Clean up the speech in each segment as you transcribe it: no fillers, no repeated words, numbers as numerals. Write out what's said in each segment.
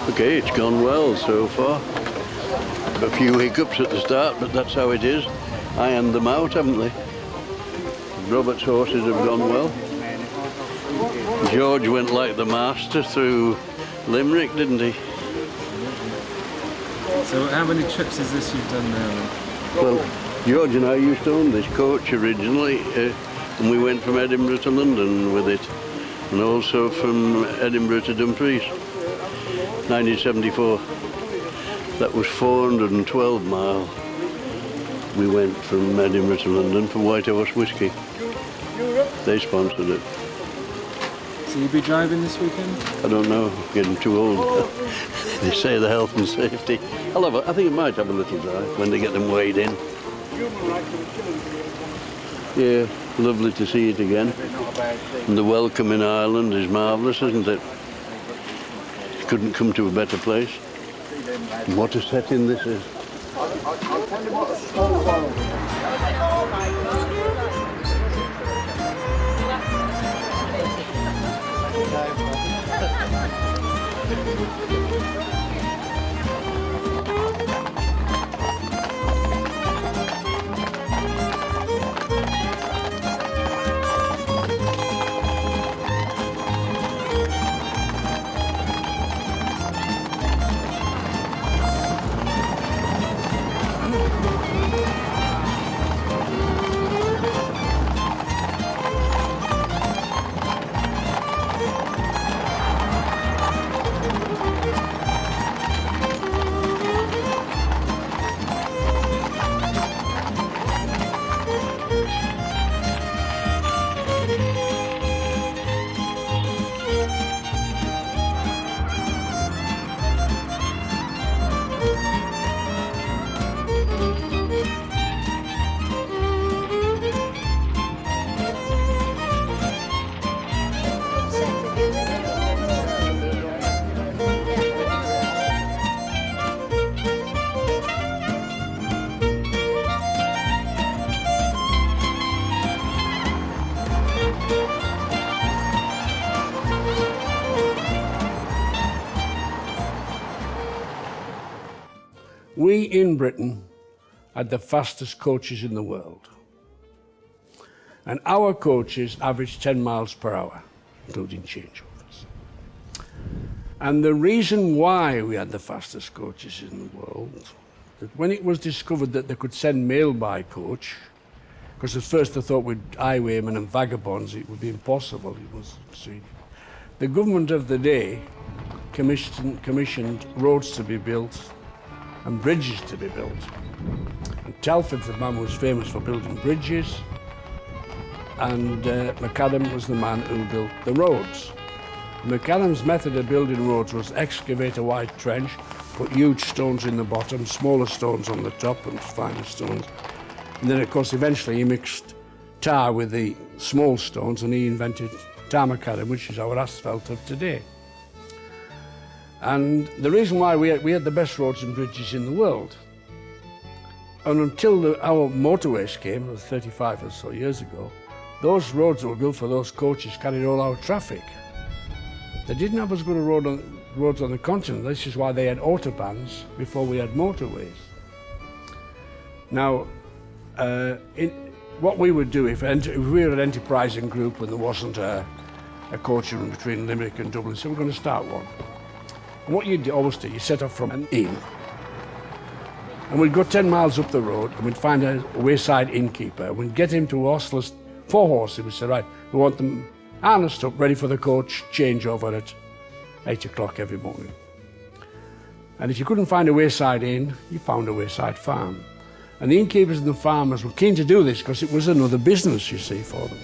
Okay, it's gone well so far. A few hiccups at the start, but that's how it is. Ironed them out, haven't they? Robert's horses have gone well. George went like the master through Limerick, didn't he? So how many trips is this you've done now then? Well, George and I used to own this coach originally, and we went from Edinburgh to London with it, and also from Edinburgh to Dumfries, 1974. That was 412 miles. We went from Edinburgh to London for White Horse Whisky. They sponsored it. So you'll be driving this weekend? I don't know, I'm getting too old. They say the health and safety. I think I might have a little drive when they get them weighed in. Yeah, lovely to see it again. And the welcome in Ireland is marvellous, isn't it? Couldn't come to a better place. And what a setting this is. We in Britain had the fastest coaches in the world. And our coaches averaged 10 miles per hour, including changeovers. And the reason why we had the fastest coaches in the world, that when it was discovered that they could send mail by coach, because at first they thought with highwaymen and vagabonds it would be impossible. The government of the day commissioned roads to be built and bridges to be built. And Telford, the man, was famous for building bridges, and McAdam was the man who built the roads. McAdam's method of building roads was excavate a wide trench, put huge stones in the bottom, smaller stones on the top and finer stones. And then, of course, eventually he mixed tar with the small stones and he invented tar macadam, which is our asphalt of today. And the reason why we had the best roads and bridges in the world. And until our motorways came, 35 or so years ago, those roads that were built for those coaches carried all our traffic. They didn't have as good a roads on the continent. This is why they had autobahns before we had motorways. Now, what we would do if we were an enterprising group and there wasn't a coach run between Limerick and Dublin, so we're going to start one. And what you'd always do, you set off from an inn, and we'd go 10 miles up the road and we'd find a wayside innkeeper. We'd get him to hostel 4 horses. We'd say, right, we want them harnessed up, ready for the coach changeover at 8 o'clock every morning. And if you couldn't find a wayside inn, you found a wayside farm. And the innkeepers and the farmers were keen to do this because it was another business, you see, for them.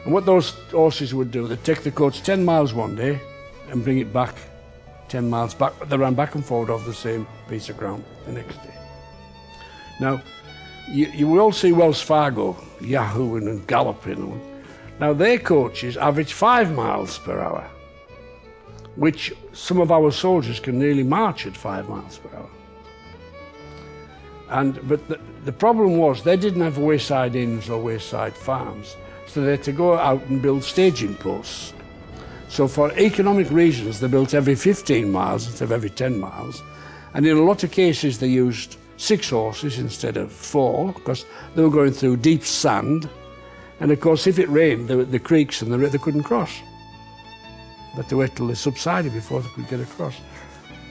And what those horses would do, they'd take the coach 10 miles one day and bring it back 10 miles back, but they ran back and forward over the same piece of ground the next day. Now, you will all see Wells Fargo yahooing and galloping. Now, their coaches average 5 miles per hour, which some of our soldiers can nearly march at 5 miles per hour. But the problem was they didn't have wayside inns or wayside farms, so they had to go out and build staging posts. So for economic reasons, they built every 15 miles instead of every 10 miles. And in a lot of cases, they used 6 horses instead of 4, because they were going through deep sand. And of course, if it rained, the creeks and the river, they couldn't cross. They had to wait till they subsided before they could get across.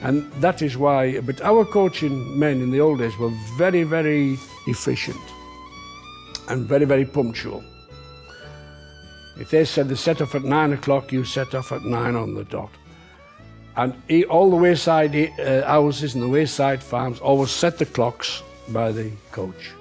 And that is why, but our coaching men in the old days were very, very efficient and very, very punctual. If they said they set off at 9 o'clock, you set off at 9 on the dot. And all the wayside houses and the wayside farms always set the clocks by the coach.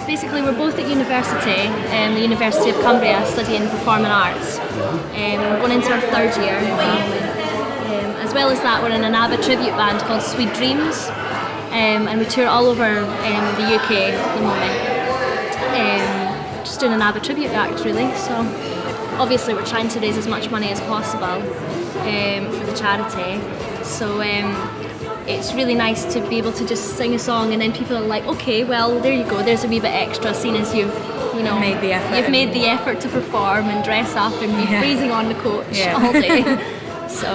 Basically, we're both at university, the University of Cumbria, studying performing arts. We're going into our 3rd year. As well as that, we're in an ABBA tribute band called Sweet Dreams, and we tour all over the UK at the moment. Just doing an ABBA tribute act, really. So, obviously, we're trying to raise as much money as possible for the charity. So. It's really nice to be able to just sing a song and then people are like, okay, well, there you go, there's a wee bit extra, seeing as you've made the effort. You've made the effort to perform and dress up and be freezing on the coach all day. So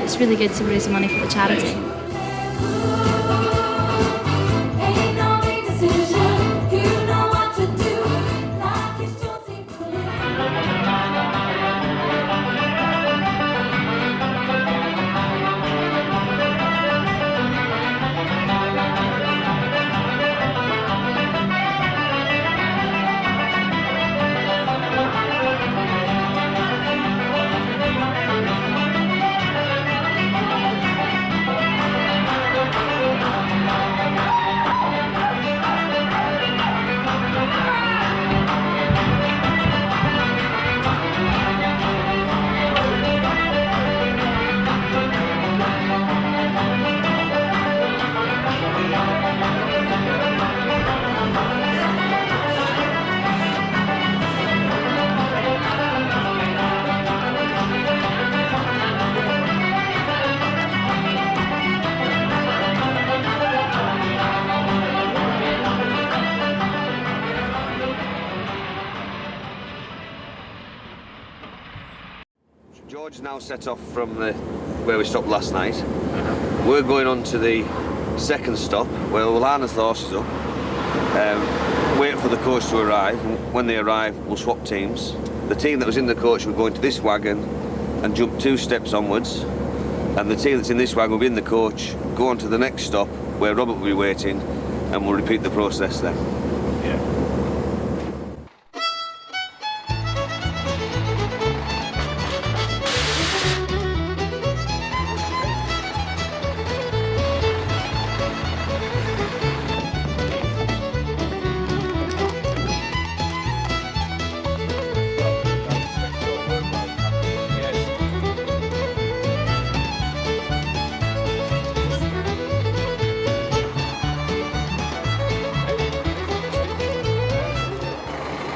it's really good to raise money for the charity. George now set off from where we stopped last night. We're going on to the 2nd stop where we'll harness the horses up, wait for the coach to arrive. When they arrive, we'll swap teams. The team that was in the coach will go into this wagon and jump 2 steps onwards, and the team that's in this wagon will be in the coach, go on to the next stop where Robert will be waiting, and we'll repeat the process then.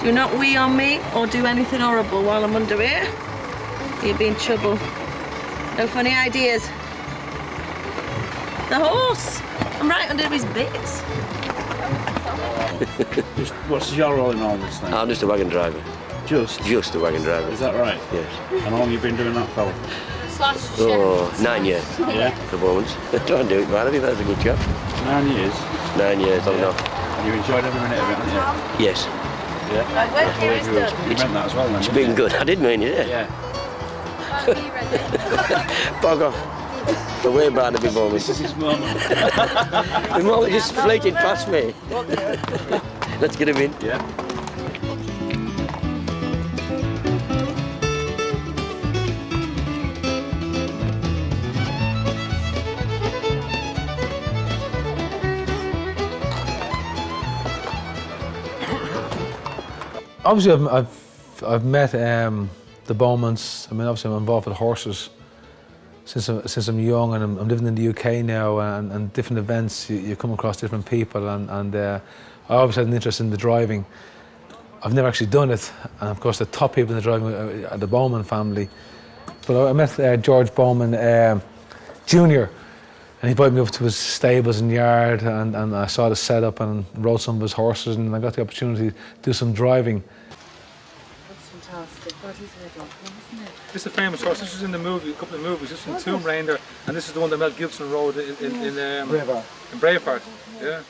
Do not wee on me or do anything horrible while I'm under here. You'll be in trouble. No funny ideas. The horse! I'm right under his bits. What's your role in all this thing? I'm just a wagon driver. Just Just a wagon driver. Is that right? Yes. And how long have you been doing that, fella? Oh, 9 years Yeah. at the moment. Don't do it, man. I think that's a good job. 9 years. 9 years, long enough. And you enjoyed every minute of it, haven't Yes. you? Yeah. Right, work here is done. You meant that as well, then. It's didn't been you? good. I did mean it, yeah. Yeah. Bog off. The way bad to be Bowman. This is his mum. The moment just flated past me. Let's get him in. Yeah. Obviously, I've met the Bowmans. I mean, obviously, I'm involved with horses since I'm young, and I'm living in the UK now. And different events, you come across different people, and I always had an interest in the driving. I've never actually done it, and of course, the top people in the driving are the Bowman family. But I met George Bowman Jr. And he invited me up to his stables and yard, and I saw the setup and rode some of his horses, and I got the opportunity to do some driving. That's fantastic. What is it, isn't it? This is a famous horse. This was in the movie, a couple of movies. This is in Tomb Raider, and this is the one that Mel Gibson rode in Braveheart. Yeah.